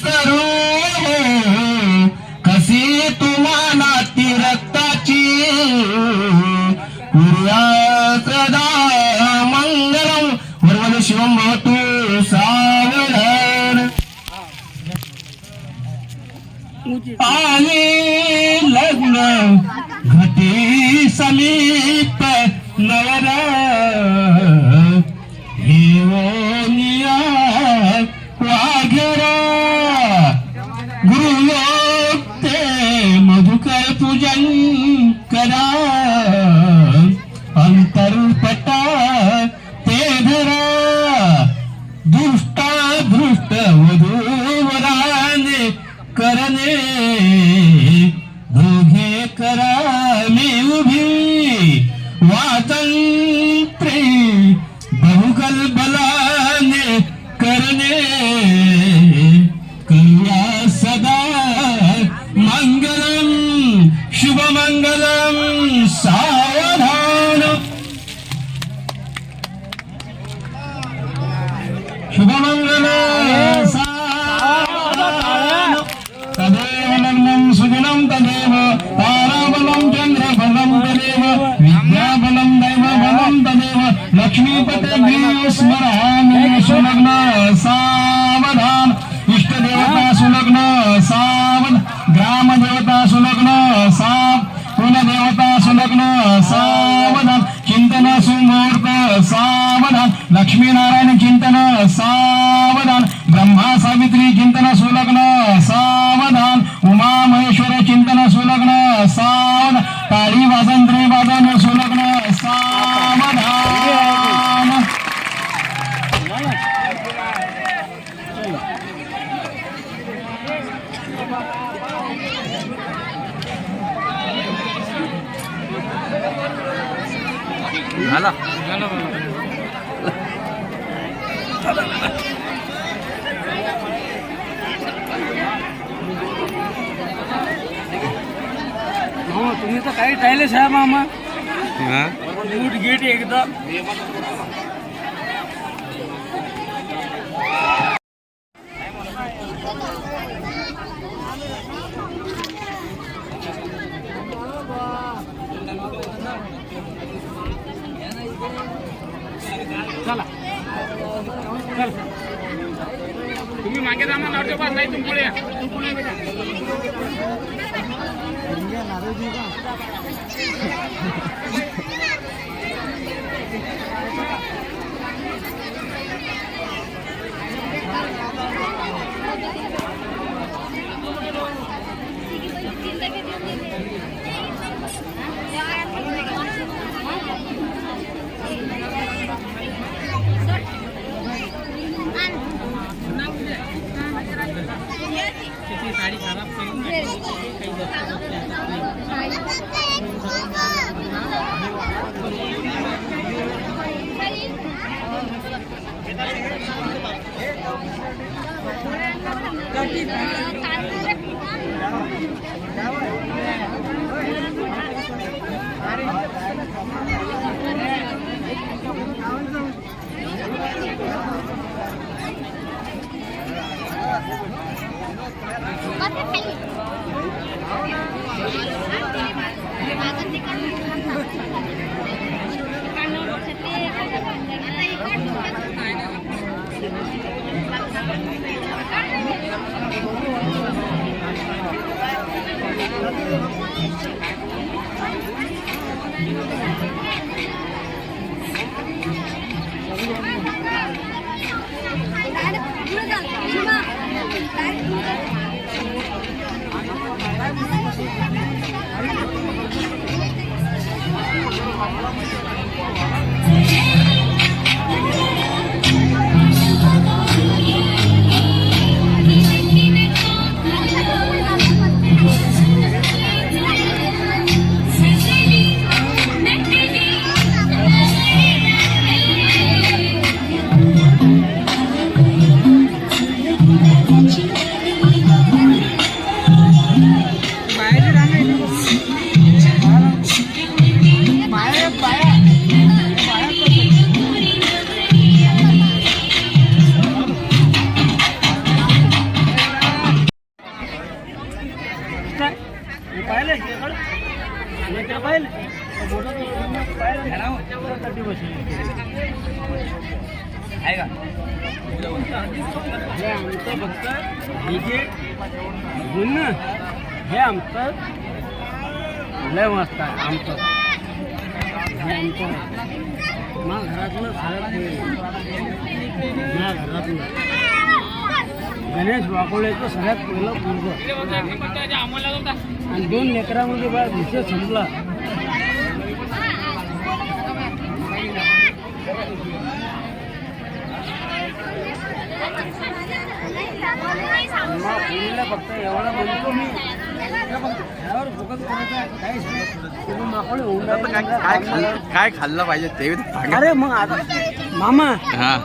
विसरू कशी तुम्हाला ती रक्ताची सदा मंगलम वरवल शिवम भवतु सावधान आणि लग्न घटी समीप नवरा हेवनिया वाघरा गुरुयोग ते मधुकर पूजन करा अंतरपटा ते धरा दुष्टा दृष्ट वधूवराने करणे दोघे करा मी उभी वातंत्री बहुकल बलाने करणे करूया सदा मंगलम शुभमंगलम सावधान शुभमंगल सावधान तदेव लग्नं सुदिनं तदेव ताराबलं चंद्रबलं तदेव विद्याबलं दैवबलं तदेव लक्ष्मीपते स्मरामि सुलग्न सावधान इष्टदेवता सुलग्न सावधान ग्रामदेवता सुलग्न कुलदेवता सुलग्न सावधान चिंतन सुमुहूर्त सावधान लक्ष्मीनारायण चिंतन सावधान ब्रह्मा सावित्री चिंतन सुलग्न सावधान उमा महेश्वर चिंतन सुलग्न सावधान ताळी वाजंत्री वादन सुलग्न सावधान झाला तुम्ही तर काही टाळले साहेब मामा मूठ गेट एकदम चला चल तुम्ही मागे जा ना पास नाही तुम पुढे साडी खराब हे आमचं फक्त हे जे गुण हे आमचं लय मस्त आहे आमचं. हे आमचं मा घरातलं सगळ्यात मा घरातलं गणेश वाकोळेचं सगळ्यात पहिलं पूर्व आणि 2 लेकरामध्ये बा विषय संपला. फक्त एवढा म्हणतो मी त्यावर फोकस करायचं आहे. काहीच नाही. माकोळे होऊन काय खाल्लं पाहिजे ते सांगा. अरे मग आता मामा हा